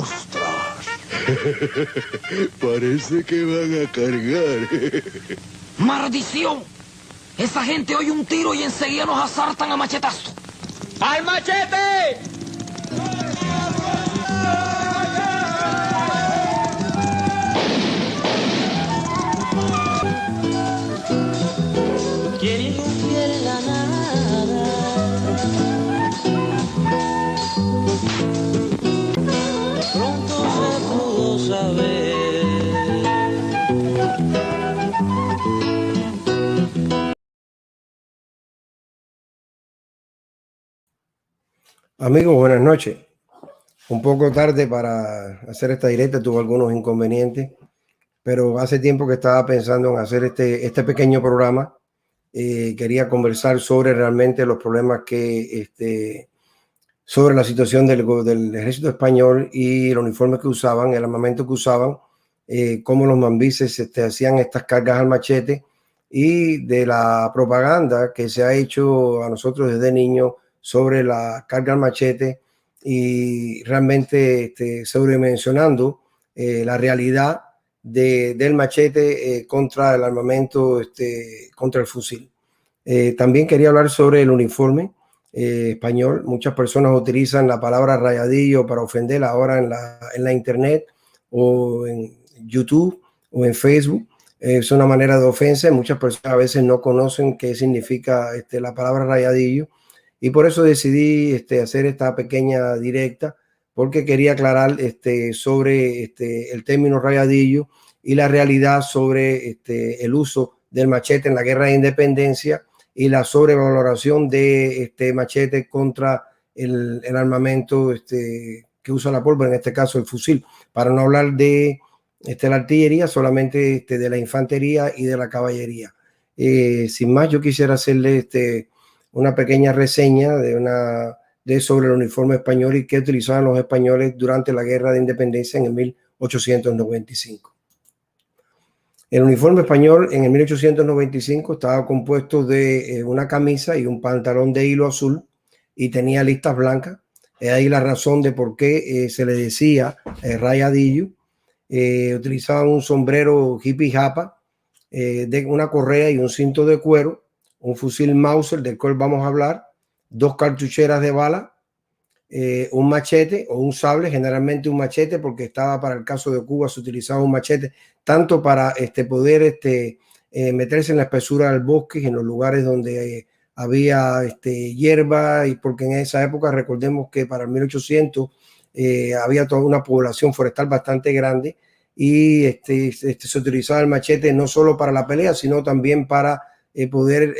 ¡Ostras! Parece que van a cargar. ¡Maldición! Esa gente oye un tiro y enseguida nos asaltan a machetazo. ¡Al machete! Quien infiere en la nada, pronto se pudo saber. Amigos, buenas noches. Un poco tarde para hacer esta directa, tuve algunos inconvenientes, pero hace tiempo que estaba pensando en hacer este pequeño programa. Quería conversar sobre realmente los problemas sobre la situación del ejército español y el uniforme que usaban, el armamento que usaban, cómo los mambises hacían estas cargas al machete y de la propaganda que se ha hecho a nosotros desde niños sobre la carga al machete y realmente sobredimensionando la realidad del machete contra el armamento, contra el fusil. También quería hablar sobre el uniforme español. Muchas personas utilizan la palabra rayadillo para ofender ahora en la internet o en YouTube o en Facebook. Es una manera de ofensa. Muchas personas a veces no conocen qué significa la palabra rayadillo. Y por eso decidí hacer esta pequeña directa, porque quería aclarar sobre el término rayadillo y la realidad sobre el uso del machete en la guerra de independencia y la sobrevaloración de machete contra el armamento que usa la pólvora, en este caso el fusil, para no hablar de la artillería, solamente de la infantería y de la caballería. Sin más, yo quisiera hacerle una pequeña reseña sobre el uniforme español y qué utilizaban los españoles durante la guerra de independencia en el 1895. El uniforme español en el 1895 estaba compuesto de una camisa y un pantalón de hilo azul y tenía listas blancas. Es ahí la razón de por qué se le decía rayadillo. Utilizaban un sombrero hippie japa, de una correa y un cinto de cuero, un fusil Mauser del cual vamos a hablar, 2 cartucheras de bala, un machete o un sable, generalmente un machete, porque estaba para el caso de Cuba se utilizaba un machete tanto para poder meterse en la espesura del bosque y en los lugares donde había hierba, y porque en esa época recordemos que para el 1800 había toda una población forestal bastante grande y se utilizaba el machete no solo para la pelea, sino también para poder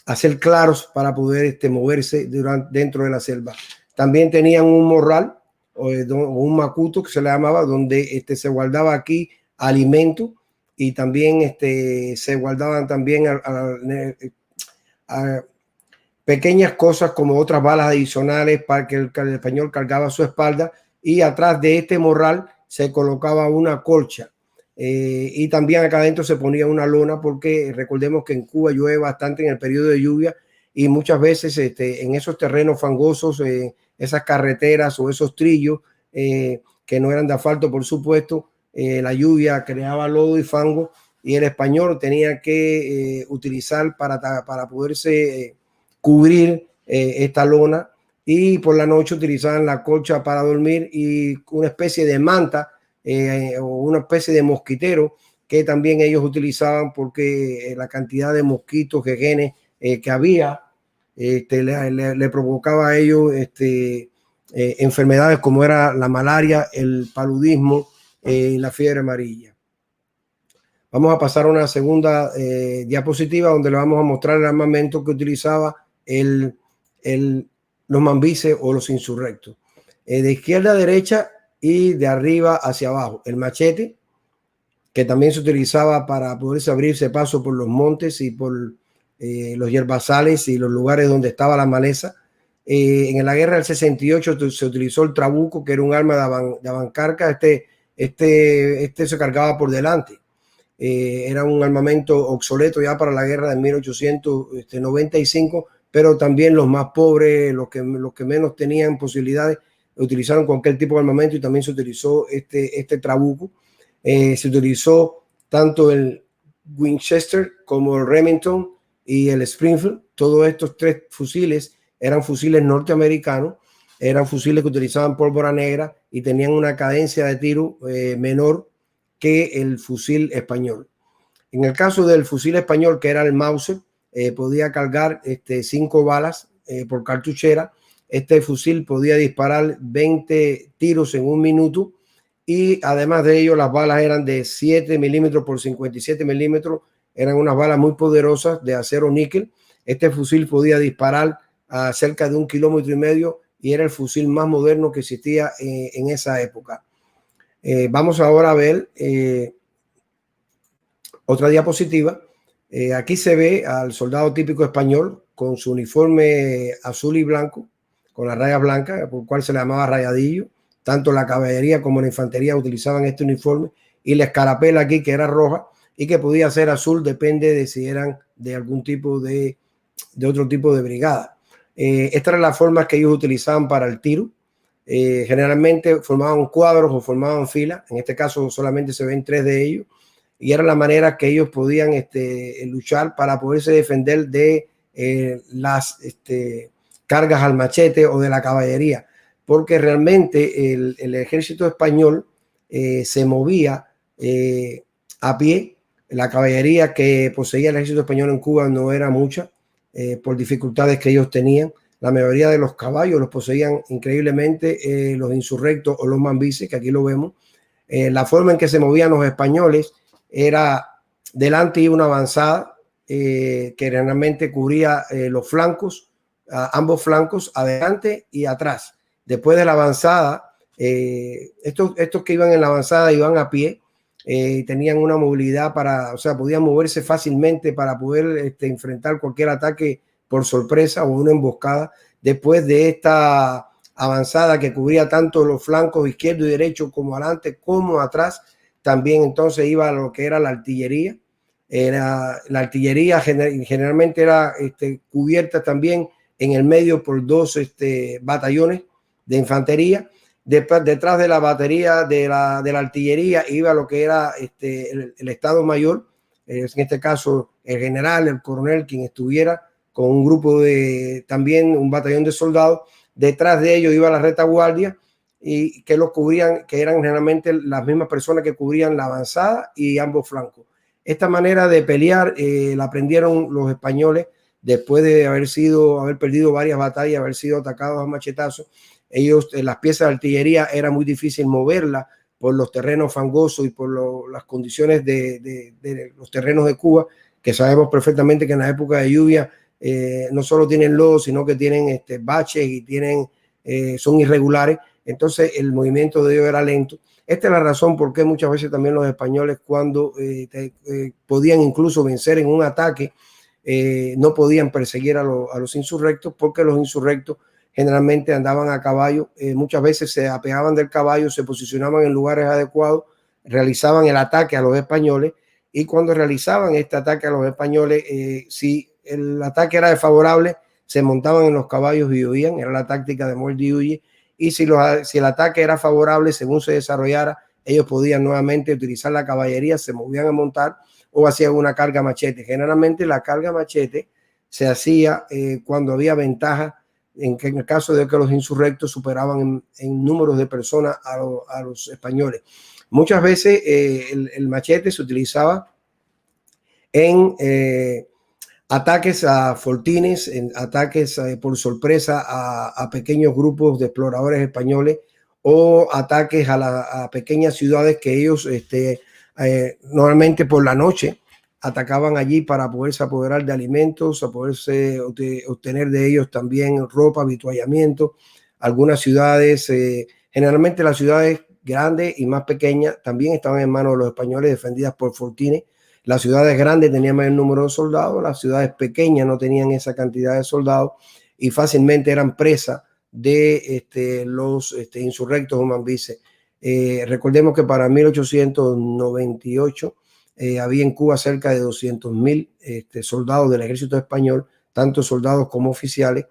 hacer claros, para poder moverse dentro de la selva. También tenían un morral o un macuto que se le llamaba, donde se guardaba aquí alimento y también se guardaban también a pequeñas cosas como otras balas adicionales para que el español cargaba a su espalda, y atrás de este morral se colocaba una colcha. Y también acá adentro se ponía una lona, porque recordemos que en Cuba llueve bastante en el periodo de lluvia y muchas veces en esos terrenos fangosos, esas carreteras o esos trillos que no eran de asfalto, por supuesto, la lluvia creaba lodo y fango y el español tenía que utilizar para poderse cubrir esta lona, y por la noche utilizaban la colcha para dormir y una especie de manta o una especie de mosquitero que también ellos utilizaban, porque la cantidad de mosquitos jejenes que había le provocaba a ellos enfermedades como era la malaria, el paludismo y la fiebre amarilla. Vamos a pasar a una segunda diapositiva donde le vamos a mostrar el armamento que utilizaba los mambises o los insurrectos. De izquierda a derecha y de arriba hacia abajo. El machete, que también se utilizaba para poderse abrirse paso por los montes y por los yerbazales y los lugares donde estaba la maleza. En la guerra del 68 se utilizó el trabuco, que era un arma de avancarga. Se cargaba por delante. Era un armamento obsoleto ya para la guerra de 1895, pero también los más pobres, los que menos tenían posibilidades, utilizaron cualquier tipo de armamento y también se utilizó este trabuco. Se utilizó tanto el Winchester como el Remington y el Springfield. Todos estos tres fusiles eran fusiles norteamericanos, eran fusiles que utilizaban pólvora negra y tenían una cadencia de tiro menor que el fusil español. En el caso del fusil español, que era el Mauser, podía cargar 5 balas por cartuchera. Este fusil podía disparar 20 tiros en un minuto y además de ello las balas eran de 7 milímetros por 57 milímetros. Eran unas balas muy poderosas de acero níquel. Este fusil podía disparar a cerca de 1,5 kilómetros y era el fusil más moderno que existía en esa época. Vamos ahora a ver otra diapositiva. Aquí se ve al soldado típico español con su uniforme azul y blanco, con las rayas blancas, por cual se le llamaba rayadillo. Tanto la caballería como la infantería utilizaban este uniforme, y la escarapela aquí, que era roja y que podía ser azul, depende de si eran de algún tipo de otro tipo de brigada. Estas eran las formas que ellos utilizaban para el tiro. Generalmente formaban cuadros o formaban filas. En este caso solamente se ven 3 de ellos, y era la manera que ellos podían luchar para poderse defender de las cargas al machete o de la caballería, porque realmente el ejército español se movía a pie. La caballería que poseía el ejército español en Cuba no era mucha, por dificultades que ellos tenían. La mayoría de los caballos los poseían increíblemente los insurrectos o los mambises, que aquí lo vemos. La forma en que se movían los españoles era delante y una avanzada que realmente cubría los flancos, ambos flancos, adelante y atrás. Después de la avanzada, estos que iban en la avanzada iban a pie, tenían una movilidad podían moverse fácilmente para poder enfrentar cualquier ataque por sorpresa o una emboscada. Después de esta avanzada que cubría tanto los flancos izquierdo y derecho como adelante como atrás, también entonces iba lo que era la artillería. La artillería generalmente era cubierta también en el medio por 2 batallones de infantería. Detrás de la batería de la artillería iba lo que era el Estado Mayor, en este caso el general, el coronel, quien estuviera con un grupo también un batallón de soldados. Detrás de ellos iba la retaguardia, y que los cubrían, que eran generalmente las mismas personas que cubrían la avanzada y ambos flancos. Esta manera de pelear la aprendieron los españoles después de haber perdido varias batallas, haber sido atacados a machetazos. Ellos, las piezas de artillería era muy difícil moverlas por los terrenos fangosos y por las condiciones de los terrenos de Cuba, que sabemos perfectamente que en la época de lluvia no solo tienen lodo, sino que tienen baches y son irregulares. Entonces el movimiento de ellos era lento. Esta es la razón por qué muchas veces también los españoles, cuando podían incluso vencer en un ataque, no podían perseguir a los insurrectos, porque los insurrectos generalmente andaban a caballo. Muchas veces se apeaban del caballo, se posicionaban en lugares adecuados, realizaban el ataque a los españoles, y cuando realizaban este ataque a los españoles, si el ataque era desfavorable, se montaban en los caballos y huían. Era la táctica de muerde y huye. Y si el ataque era favorable, según se desarrollara, ellos podían nuevamente utilizar la caballería, se movían a montar o hacían una carga machete. Generalmente la carga machete se hacía cuando había ventaja, en el caso de que los insurrectos superaban en números de personas a los españoles. Muchas veces el machete se utilizaba en ataques a fortines, en ataques por sorpresa a pequeños grupos de exploradores españoles, o ataques a pequeñas ciudades que ellos normalmente por la noche atacaban allí para poderse apoderar de alimentos, a poderse obtener de ellos también ropa, avituallamiento. Algunas ciudades, generalmente las ciudades grandes y más pequeñas, también estaban en manos de los españoles, defendidas por fortines. Las ciudades grandes tenían mayor número de soldados, las ciudades pequeñas no tenían esa cantidad de soldados y fácilmente eran presa de los insurrectos o mambises. Recordemos que para 1898 había en Cuba cerca de 200,000 soldados del ejército español, tanto soldados como oficiales,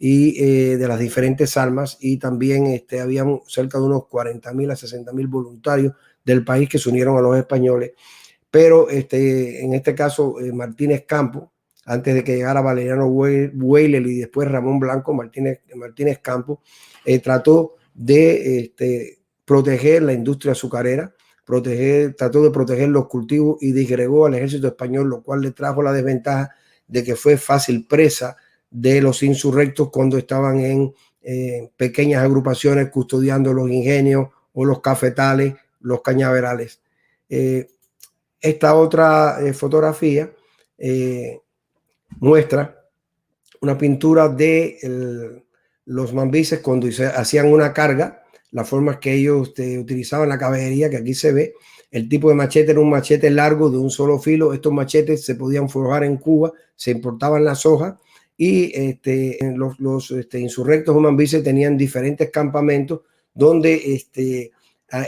y de las diferentes armas, y también habían cerca de unos 40.000 a 60.000 voluntarios del país que se unieron a los españoles. Pero en este caso Martínez Campos, antes de que llegara Valeriano Weyler y después Ramón Blanco, Martínez Campos trató de proteger la industria azucarera, trató de proteger los cultivos y disgregó al ejército español, lo cual le trajo la desventaja de que fue fácil presa de los insurrectos cuando estaban en pequeñas agrupaciones custodiando los ingenios o los cafetales, los cañaverales. Esta otra fotografía muestra una pintura de los mambises cuando hacían una carga, las formas que ellos utilizaban la caballería, que aquí se ve. El tipo de machete era un machete largo de un solo filo. Estos machetes se podían forjar en Cuba, se importaban las hojas, y los insurrectos o mambises tenían diferentes campamentos donde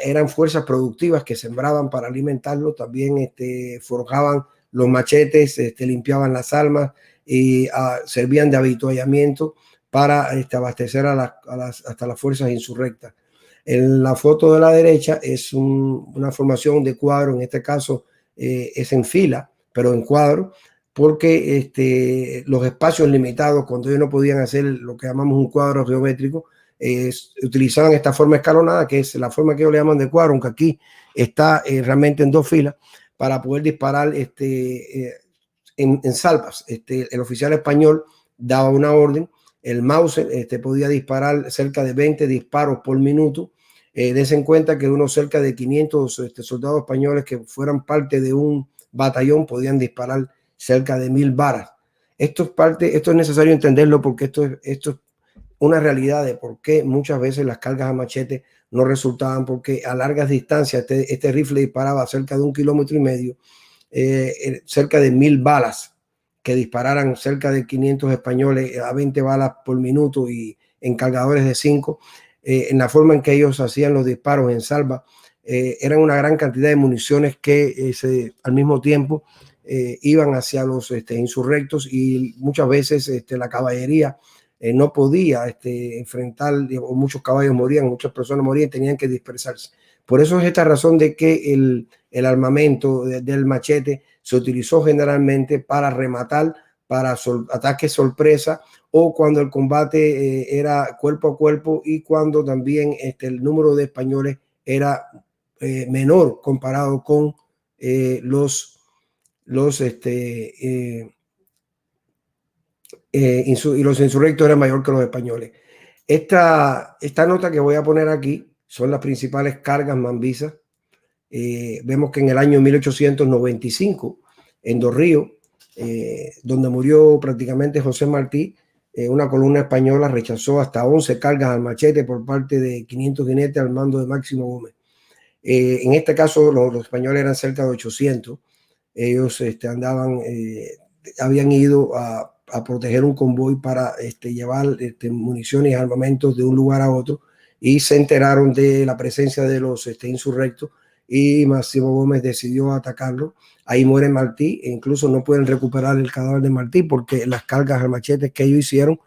eran fuerzas productivas que sembraban para alimentarlos. También forjaban los machetes, limpiaban las armas y servían de avituallamiento para abastecer hasta las fuerzas insurrectas. En la foto de la derecha es una formación de cuadro, en este caso es en fila, pero en cuadro, porque los espacios limitados, cuando ellos no podían hacer lo que llamamos un cuadro geométrico, utilizaban esta forma escalonada, que es la forma que ellos le llaman de cuadro, aunque aquí está realmente en dos filas, para poder disparar en salvas. El oficial español daba una orden, el Mauser podía disparar cerca de 20 disparos por minuto. Dense en cuenta que unos cerca de 500 soldados españoles que fueran parte de un batallón podían disparar cerca de 1000 balas. Esto es necesario entenderlo, porque esto es una realidad de por qué muchas veces las cargas a machete no resultaban, porque a largas distancias este rifle disparaba cerca de 1,5 kilómetros, cerca de 1000 balas, que dispararan cerca de 500 españoles a 20 balas por minuto y en cargadores de 5. En la forma en que ellos hacían los disparos en salva, eran una gran cantidad de municiones que al mismo tiempo iban hacia los insurrectos, y muchas veces la caballería no podía enfrentar, o muchos caballos morían, muchas personas morían, tenían que dispersarse. Por eso es esta razón de que el armamento del machete se utilizó generalmente para rematar, para ataques sorpresa, o cuando el combate era cuerpo a cuerpo, y cuando también el número de españoles era menor comparado con los insurrectos eran mayor que los españoles. Esta nota que voy a poner aquí son las principales cargas mambisas. Vemos que en el año 1895, en Dos Ríos, donde murió prácticamente José Martí, una columna española rechazó hasta 11 cargas al machete por parte de 500 jinetes al mando de Máximo Gómez. En este caso los españoles eran cerca de 800. Ellos habían ido a proteger un convoy para llevar municiones y armamentos de un lugar a otro, y se enteraron de la presencia de los insurrectos, y Máximo Gómez decidió atacarlo. Ahí muere Martí, e incluso no pueden recuperar el cadáver de Martí porque las cargas al machete que ellos hicieron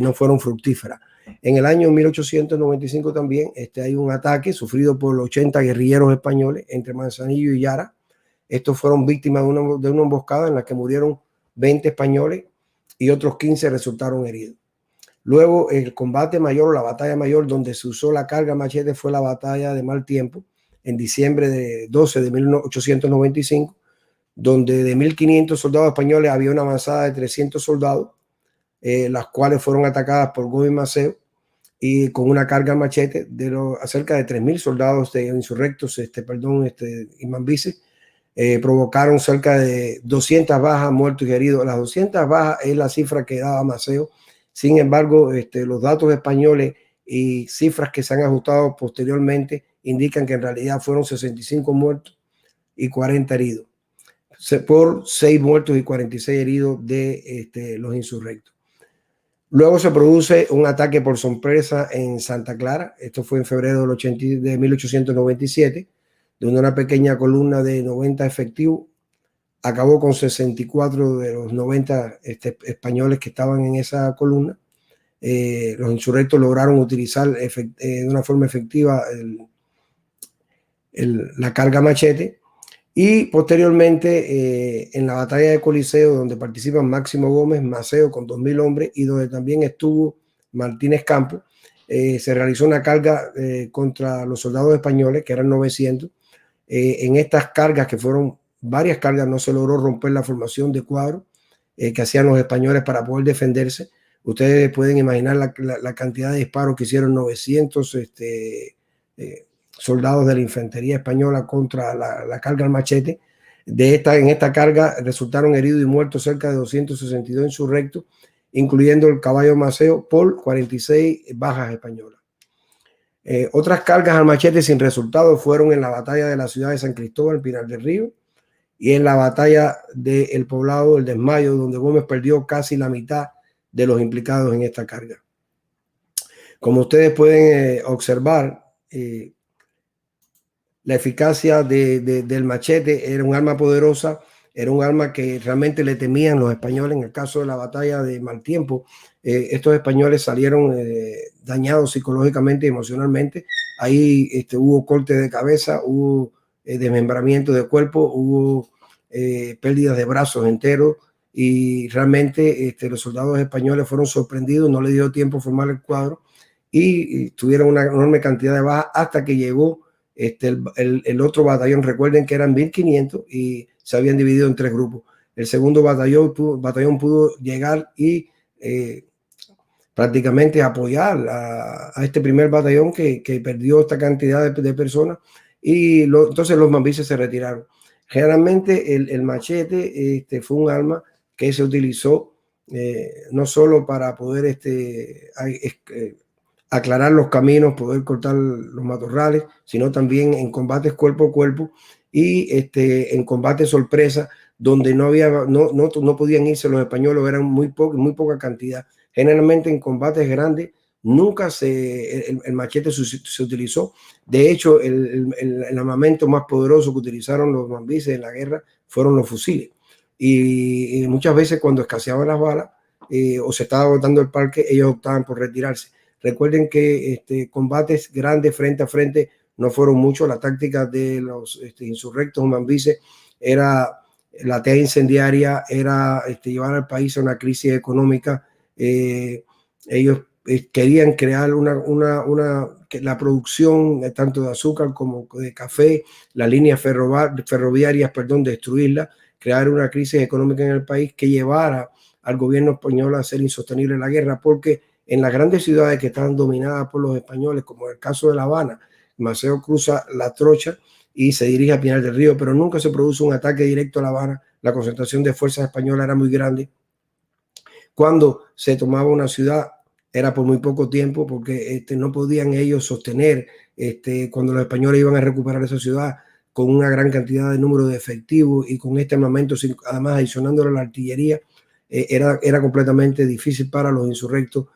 no fueron fructíferas. En el año 1895 también hay un ataque sufrido por los 80 guerrilleros españoles entre Manzanillo y Yara. Estos fueron víctimas de una emboscada en la que murieron 20 españoles y otros 15 resultaron heridos. Luego el combate mayor, la batalla mayor donde se usó la carga machete, fue la batalla de Mal Tiempo, en diciembre de 12 de 1895, donde de 1.500 soldados españoles había una avanzada de 300 soldados, las cuales fueron atacadas por Gómez Maceo, y con una carga machete de cerca de 3.000 soldados de insurrectos, y mambises, provocaron cerca de 200 bajas, muertos y heridos. Las 200 bajas es la cifra que daba Maceo. Sin embargo, los datos españoles y cifras que se han ajustado posteriormente indican que en realidad fueron 65 muertos y 40 heridos, por 6 muertos y 46 heridos de los insurrectos. Luego se produce un ataque por sorpresa en Santa Clara. Esto fue en febrero de 1897, donde una pequeña columna de 90 efectivos acabó con 64 de los 90 españoles que estaban en esa columna. los insurrectos lograron utilizar de una forma efectiva la carga machete. Y posteriormente en la batalla de Coliseo, donde participan Máximo Gómez, Maceo con 2000 hombres y donde también estuvo Martínez Campos, se realizó una carga contra los soldados españoles, que eran 900. En estas cargas, que fueron varias cargas, no se logró romper la formación de cuadro que hacían los españoles para poder defenderse. Ustedes pueden imaginar la cantidad de disparos que hicieron 900 soldados de la infantería española contra la carga al machete. En esta carga resultaron heridos y muertos cerca de 262 insurrectos, incluyendo el caballo Maceo, por 46 bajas españolas. Otras cargas al machete sin resultado fueron en la batalla de la ciudad de San Cristóbal, Pinar del Río, y en la batalla del poblado del Desmayo, donde Gómez perdió casi la mitad de los implicados en esta carga. Como ustedes pueden observar, la eficacia del machete era un arma poderosa, era un arma que realmente le temían los españoles. En el caso de la batalla de Maltiempo, estos españoles salieron dañados psicológicamente y emocionalmente. Ahí hubo corte de cabeza, hubo desmembramiento de cuerpo, hubo pérdidas de brazos enteros, y realmente los soldados españoles fueron sorprendidos, no les dio tiempo a formar el cuadro y tuvieron una enorme cantidad de bajas hasta que llegó el otro batallón. Recuerden que eran 1500 y se habían dividido en 3 grupos. El segundo batallón pudo llegar y prácticamente apoyar a este primer batallón que perdió esta cantidad de personas, y entonces los mambises se retiraron. Generalmente el machete fue un arma que se utilizó no solo para poder aclarar los caminos, poder cortar los matorrales, sino también en combates cuerpo a cuerpo y en combates sorpresa, donde no podían irse los españoles, eran muy poca cantidad. Generalmente en combates grandes nunca el machete se utilizó. De hecho, el armamento más poderoso que utilizaron los mambises en la guerra fueron los fusiles. Y muchas veces cuando escaseaban las balas o se estaba agotando el parque, ellos optaban por retirarse. Recuerden que combates grandes frente a frente no fueron muchos. La táctica de los insurrectos mambises era la tea incendiaria, era llevar al país a una crisis económica. Ellos querían crear la producción tanto de azúcar como de café, las líneas ferroviarias, destruirlas, crear una crisis económica en el país que llevara al gobierno español a hacer insostenible la guerra, porque en las grandes ciudades que estaban dominadas por los españoles, como el caso de La Habana, Maceo cruza la trocha y se dirige a Pinar del Río, pero nunca se produce un ataque directo a La Habana. La concentración de fuerzas españolas era muy grande. Cuando se tomaba una ciudad era por muy poco tiempo, porque no podían ellos sostener cuando los españoles iban a recuperar esa ciudad con una gran cantidad de número de efectivos y con este armamento, además adicionándole la artillería. Era completamente difícil para los insurrectos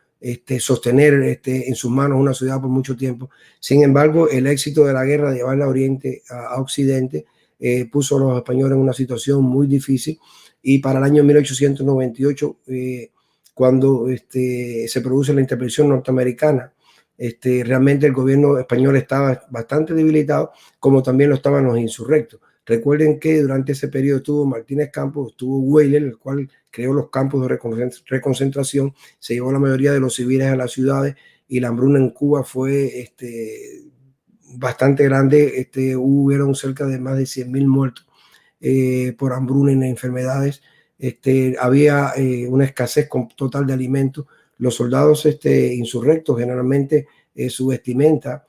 sostener en sus manos una ciudad por mucho tiempo. Sin embargo, el éxito de la guerra de llevarla a Oriente a Occidente puso a los españoles en una situación muy difícil, y para el año 1898 cuando se produce la intervención norteamericana, realmente el gobierno español estaba bastante debilitado, como también lo estaban los insurrectos. Recuerden que durante ese periodo estuvo Martínez Campos, estuvo Weyler, el cual creó los campos de reconcentración, se llevó la mayoría de los civiles a las ciudades, y la hambruna en Cuba fue bastante grande. Hubieron cerca de más de 100.000 muertos por hambruna y enfermedades. Había una escasez total de alimentos. Los soldados insurrectos generalmente su vestimenta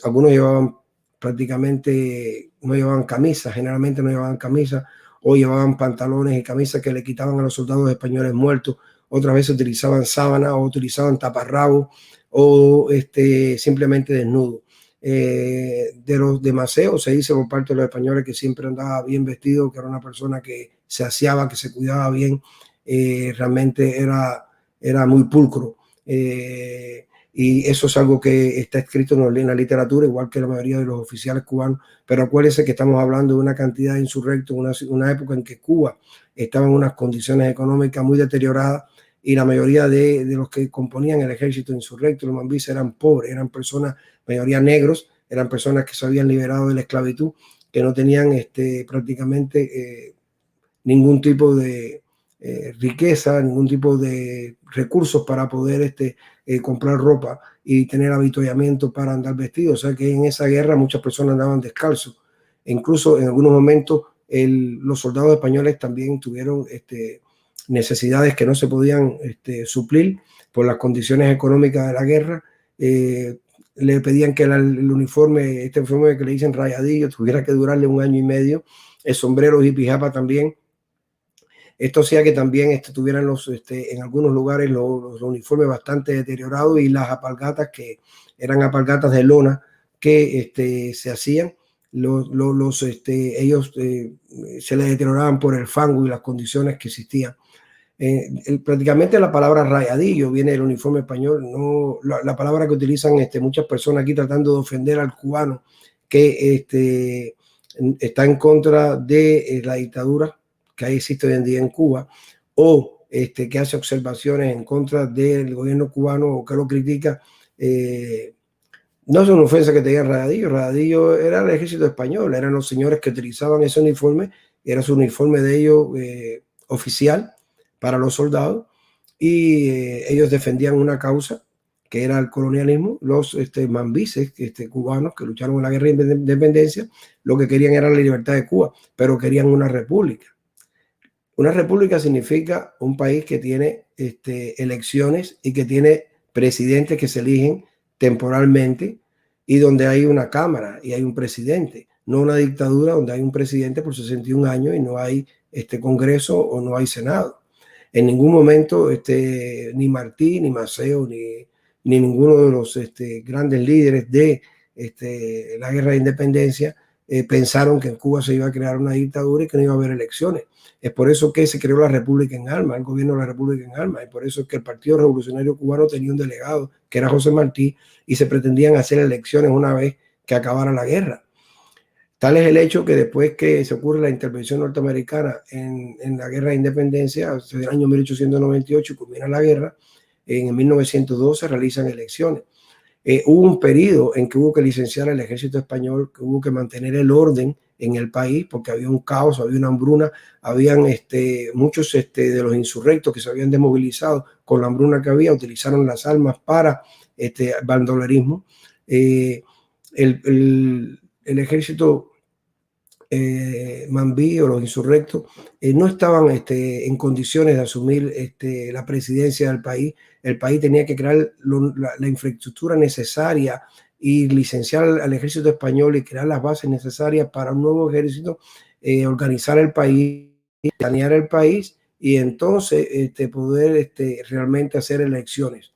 algunos llevaban prácticamente, no llevaban camisas, generalmente no llevaban camisas, o llevaban pantalones y camisas que le quitaban a los soldados españoles muertos. Otras veces utilizaban sábanas o utilizaban taparrabos o simplemente desnudos. De Maceo se dice por parte de los españoles que siempre andaba bien vestido, que era una persona que se aseaba, que se cuidaba bien, realmente era muy pulcro. Y eso es algo que está escrito en la literatura, igual que la mayoría de los oficiales cubanos. Pero acuérdense que estamos hablando de una cantidad de insurrectos, una época en que Cuba estaba en unas condiciones económicas muy deterioradas. y la mayoría de los que componían el ejército insurrecto, los mambises, eran pobres, eran personas, mayoría negros, eran personas que se habían liberado de la esclavitud, que no tenían prácticamente ningún tipo de riqueza, ningún tipo de recursos para poder comprar ropa y tener avituallamiento para andar vestidos. O sea que en esa guerra muchas personas andaban descalzos. Incluso en algunos momentos los soldados españoles también tuvieron necesidades que no se podían suplir por las condiciones económicas de la guerra. Le pedían que el uniforme, este uniforme que le dicen rayadillo, tuviera que durarle 1 año y medio, el sombrero y pijama también. Esto hacía que también tuvieran en algunos lugares los uniformes bastante deteriorados, y las alpargatas, que eran alpargatas de lona que se hacían, ellos se les deterioraban por el fango y las condiciones que existían. Prácticamente la palabra rayadillo viene del uniforme español, no la palabra que utilizan muchas personas aquí tratando de ofender al cubano que está en contra de la dictadura que ahí existe hoy en día en Cuba, o que hace observaciones en contra del gobierno cubano o que lo critica. No es una ofensa que te digan rayadillo. Rayadillo era el ejército español, eran los señores que utilizaban ese uniforme, era su uniforme de ellos oficial para los soldados, y ellos defendían una causa que era el colonialismo. Los mambises cubanos que lucharon en la guerra de independencia, lo que querían era la libertad de Cuba, pero querían una república. Una república significa un país que tiene elecciones y que tiene presidentes que se eligen temporalmente, y donde hay una cámara y hay un presidente, no una dictadura donde hay un presidente por 61 años y no hay Congreso o no hay Senado. En ningún momento ni Martí, ni Maceo, ni ninguno de los grandes líderes de la guerra de independencia pensaron que en Cuba se iba a crear una dictadura y que no iba a haber elecciones. Es por eso que se creó la República en Armas, el gobierno de la República en Armas, y por eso es que el Partido Revolucionario Cubano tenía un delegado que era José Martí, y se pretendían hacer elecciones una vez que acabara la guerra. Tal es el hecho que después que se ocurre la intervención norteamericana en la guerra de independencia, desde el año 1898 culmina la guerra, en 1912 se realizan elecciones. Hubo un periodo en que hubo que licenciar al ejército español, que hubo que mantener el orden en el país porque había un caos, había una hambruna, habían muchos de los insurrectos que se habían desmovilizado con la hambruna que había, utilizaron las armas para bandolerismo. El ejército mambí o los insurrectos no estaban en condiciones de asumir la presidencia del país. El país tenía que crear la infraestructura necesaria y licenciar al ejército español y crear las bases necesarias para un nuevo ejército, organizar el país, planear el país, y entonces poder realmente hacer elecciones.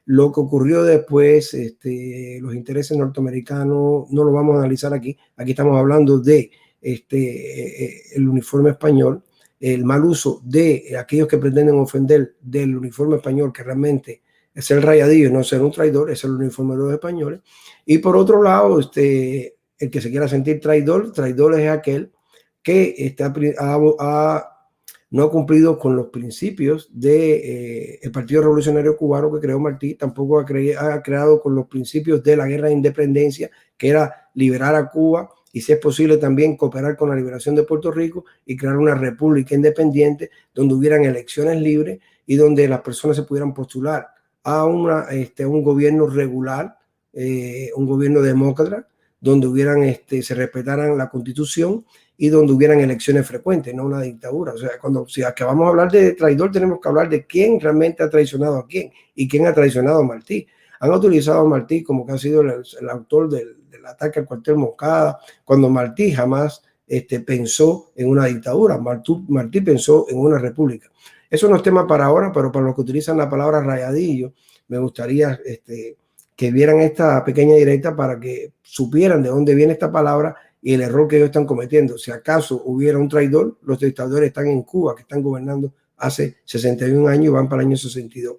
Lo que ocurrió después, los intereses norteamericanos, no lo vamos a analizar aquí. Aquí estamos hablando de el uniforme español, el mal uso de aquellos que pretenden ofender del uniforme español, que realmente es el rayadillo y no ser un traidor, es el uniforme de los españoles. Y por otro lado, el que se quiera sentir traidor es aquel que no ha cumplido con los principios del Partido Revolucionario Cubano que creó Martí, tampoco ha creado con los principios de la guerra de independencia, que era liberar a Cuba y, si es posible, también cooperar con la liberación de Puerto Rico y crear una república independiente donde hubieran elecciones libres y donde las personas se pudieran postular a un gobierno regular, un gobierno demócrata, donde se respetaran la Constitución y donde hubieran elecciones frecuentes, no una dictadura. O sea, si acabamos de hablar de traidor, tenemos que hablar de quién realmente ha traicionado a quién y quién ha traicionado a Martí. Han utilizado a Martí como que ha sido el autor del ataque al cuartel Moncada, cuando Martí jamás pensó en una dictadura. Martí pensó en una república. Eso no es tema para ahora, pero para los que utilizan la palabra rayadillo, me gustaría que vieran esta pequeña directa para que supieran de dónde viene esta palabra y el error que ellos están cometiendo. Si acaso hubiera un traidor, los dictadores están en Cuba, que están gobernando hace 61 años y van para el año 62.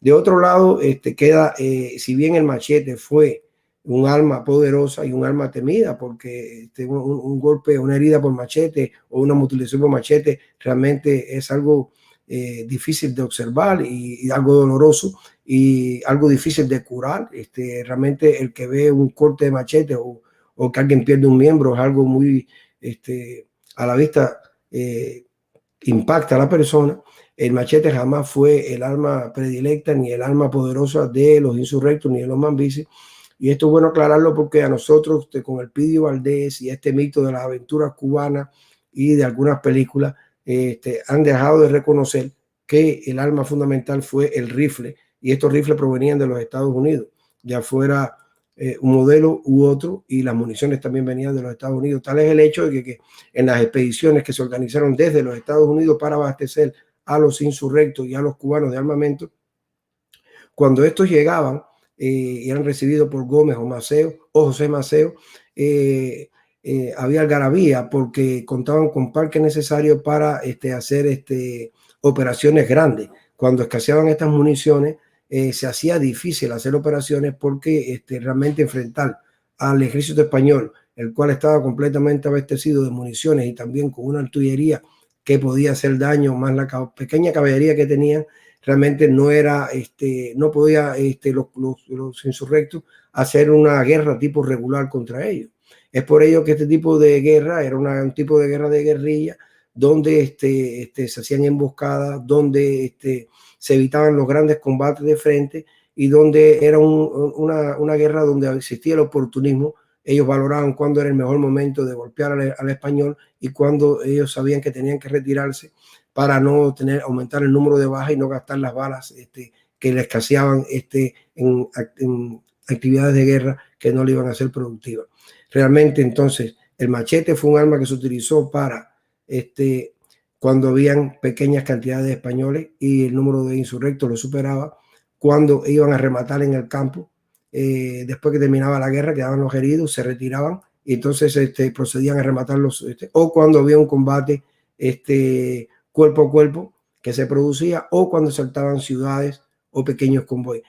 De otro lado, queda, si bien el machete fue un arma poderosa y un arma temida, porque un golpe, una herida por machete o una mutilación por machete realmente es algo difícil de observar y algo doloroso y algo difícil de curar. Realmente el que ve un corte de machete o que alguien pierde un miembro es algo muy a la vista, impacta a la persona. El machete jamás fue el arma predilecta ni el arma poderosa de los insurrectos ni de los mambises. Y esto es bueno aclararlo porque a nosotros, con el Pidio Valdés y este mito de las aventuras cubanas y de algunas películas, han dejado de reconocer que el arma fundamental fue el rifle, y estos rifles provenían de los Estados Unidos, ya fuera un modelo u otro, y las municiones también venían de los Estados Unidos. Tal es el hecho de que en las expediciones que se organizaron desde los Estados Unidos para abastecer a los insurrectos y a los cubanos de armamento, cuando estos llegaban y eran recibidos por Gómez o Maceo o José Maceo, había algarabía porque contaban con parques necesarios para hacer operaciones grandes. Cuando escaseaban estas municiones, se hacía difícil hacer operaciones porque realmente enfrentar al ejército español, el cual estaba completamente abastecido de municiones y también con una artillería que podía hacer daño, más la pequeña caballería que tenían, realmente no era, no podía los insurrectos hacer una guerra tipo regular contra ellos. Es por ello que este tipo de guerra era un tipo de guerra de guerrilla, donde se hacían emboscadas, donde se evitaban los grandes combates de frente y donde era una guerra donde existía el oportunismo. Ellos valoraban cuándo era el mejor momento de golpear al español y cuándo ellos sabían que tenían que retirarse para no aumentar el número de bajas y no gastar las balas que les escaseaban en actividades de guerra que no le iban a ser productivas. Realmente, entonces, el machete fue un arma que se utilizó para cuando habían pequeñas cantidades de españoles y el número de insurrectos lo superaba, cuando iban a rematar en el campo. Después que terminaba la guerra, quedaban los heridos, se retiraban y entonces procedían a rematarlos, o cuando había un combate cuerpo a cuerpo que se producía, o cuando saltaban ciudades o pequeños convoys.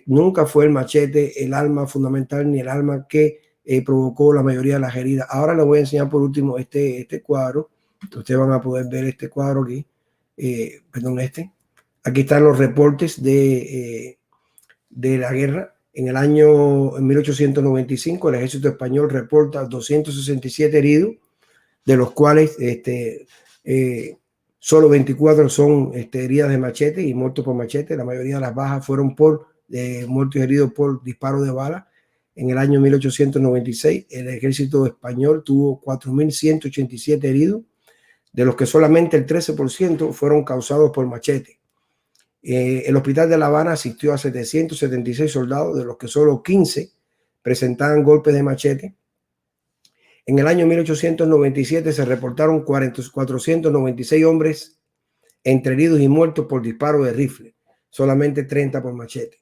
Nunca fue el machete el arma fundamental ni el arma que provocó la mayoría de las heridas. Ahora les voy a enseñar por último este cuadro. Ustedes van a poder ver este cuadro aquí. Perdón, Aquí están los reportes de la guerra. En 1895 el ejército español reporta 267 heridos, de los cuales solo 24 son heridas de machete y muertos por machete. La mayoría de las bajas fueron por muertos y heridos por disparos de bala. En el año 1896 el ejército español tuvo 4.187 heridos, de los que solamente el 13% fueron causados por machete. El hospital de La Habana asistió a 776 soldados, de los que solo 15 presentaban golpes de machete. En el año 1897 se reportaron 496 hombres entre heridos y muertos por disparo de rifle, solamente 30 por machete.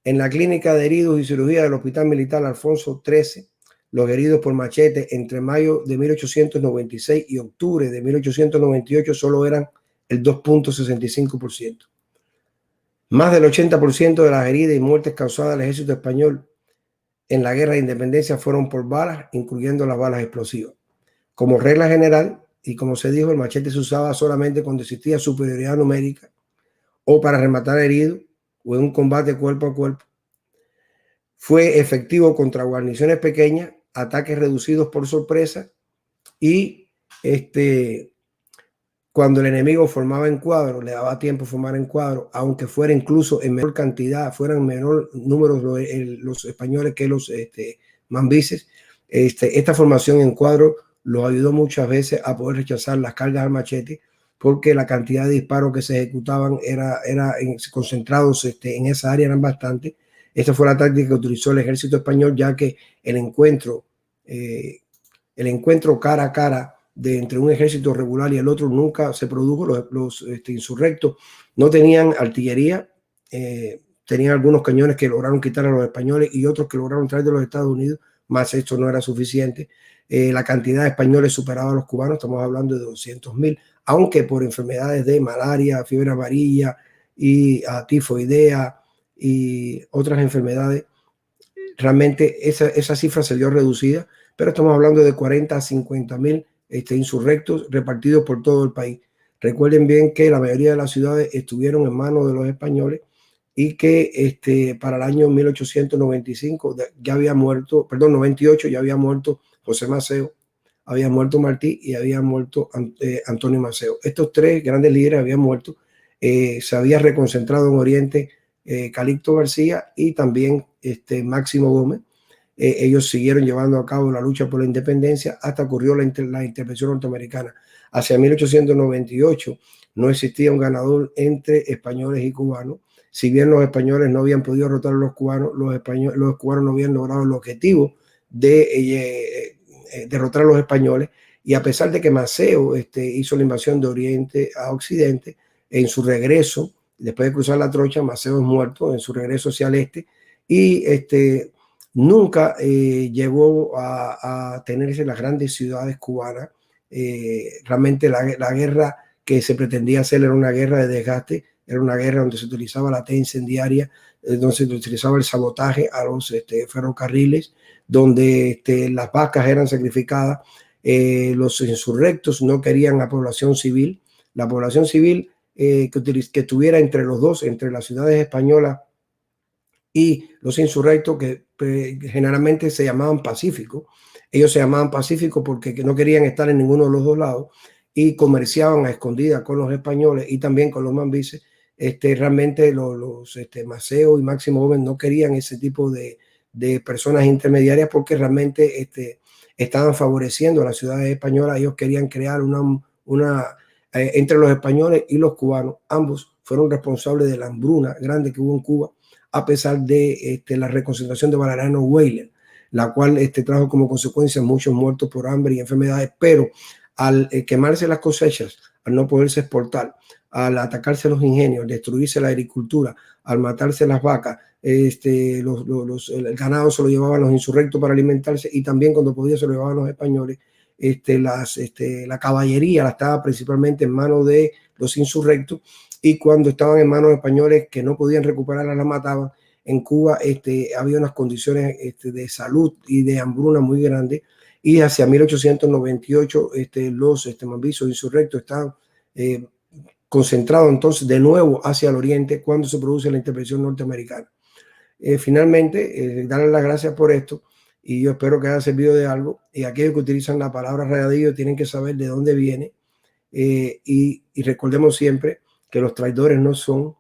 En la clínica de heridos y cirugía del Hospital Militar Alfonso XIII, los heridos por machete entre mayo de 1896 y octubre de 1898 solo eran el 2.65%. Más del 80% de las heridas y muertes causadas al ejército español en la guerra de independencia fueron por balas, incluyendo las balas explosivas. Como regla general, y como se dijo, el machete se usaba solamente cuando existía superioridad numérica o para rematar heridos o en un combate cuerpo a cuerpo. Fue efectivo contra guarniciones pequeñas, ataques reducidos por sorpresa y cuando el enemigo formaba en cuadro, le daba tiempo a formar en cuadro, aunque fuera incluso en menor cantidad, fueran menor números los españoles que los mambises. Esta formación en cuadro los ayudó muchas veces a poder rechazar las cargas al machete, porque la cantidad de disparos que se ejecutaban era concentrados en esa área, eran bastante. Esta fue la táctica que utilizó el ejército español, ya que el encuentro cara a cara entre un ejército regular y el otro nunca se produjo. Los insurrectos no tenían artillería, tenían algunos cañones que lograron quitar a los españoles y otros que lograron traer de los Estados Unidos, más esto no era suficiente. La cantidad de españoles superaba a los cubanos, estamos hablando de 200.000, aunque por enfermedades de malaria, fiebre amarilla y tifoidea y otras enfermedades, realmente esa cifra se vio reducida, pero estamos hablando de 40 a 50.000 insurrectos repartidos por todo el país. Recuerden bien que la mayoría de las ciudades estuvieron en manos de los españoles y que para el año 1895 ya había muerto, perdón, 98 ya había muerto José Maceo, había muerto Martí y había muerto Antonio Maceo. Estos tres grandes líderes habían muerto. Se había reconcentrado en Oriente Calixto García y también Máximo Gómez. Ellos siguieron llevando a cabo la lucha por la independencia hasta ocurrió la intervención norteamericana. Hacia 1898 no existía un ganador entre españoles y cubanos. Si bien los españoles no habían podido derrotar a los cubanos, los cubanos no habían logrado el objetivo de derrotar a los españoles. Y a pesar de que Maceo hizo la invasión de Oriente a Occidente, en su regreso, después de cruzar la trocha, Maceo es muerto en su regreso hacia el este y nunca llegó a tenerse las grandes ciudades cubanas. Realmente la guerra que se pretendía hacer era una guerra de desgaste, era una guerra donde se utilizaba la T incendiaria, donde se utilizaba el sabotaje a los ferrocarriles, donde las vacas eran sacrificadas. Los insurrectos no querían a población civil. La población civil que estuviera entre los dos, entre las ciudades españolas y los insurrectos, que generalmente se llamaban pacíficos. Ellos se llamaban pacíficos porque no querían estar en ninguno de los dos lados y comerciaban a escondidas con los españoles y también con los mambises. Realmente los Maceo y Máximo Gómez no querían ese tipo de personas intermediarias porque realmente estaban favoreciendo a las ciudades españolas. Ellos querían crear entre los españoles y los cubanos. Ambos fueron responsables de la hambruna grande que hubo en Cuba, a pesar de la reconcentración de Valeriano Weyler, la cual trajo como consecuencia muchos muertos por hambre y enfermedades. Pero al quemarse las cosechas, al no poderse exportar, al atacarse los ingenios, al destruirse la agricultura, al matarse las vacas, el ganado se lo llevaban los insurrectos para alimentarse y también cuando podía se lo llevaban los españoles. La caballería la estaba principalmente en manos de los insurrectos y cuando estaban en manos de españoles que no podían recuperarla, la mataban. En Cuba había unas condiciones de salud y de hambruna muy grandes y hacia 1898 los mambizos insurrectos estaban concentrados entonces de nuevo hacia el oriente cuando se produce la intervención norteamericana. Finalmente, darles las gracias por esto y yo espero que haya servido de algo. Y aquellos que utilizan la palabra rayadillo tienen que saber de dónde viene y recordemos siempre que los traidores no son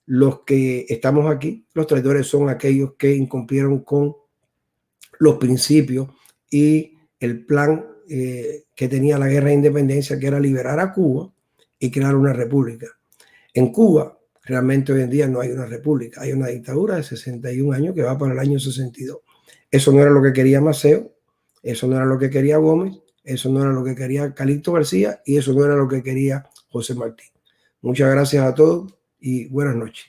los que estamos aquí, los traidores son aquellos que incumplieron con los principios y el plan que tenía la guerra de independencia, que era liberar a Cuba y crear una república. En Cuba, realmente hoy en día no hay una república, hay una dictadura de 61 años que va para el año 62. Eso no era lo que quería Maceo, eso no era lo que quería Gómez, eso no era lo que quería Calixto García y eso no era lo que quería José Martí. Muchas gracias a todos y buenas noches.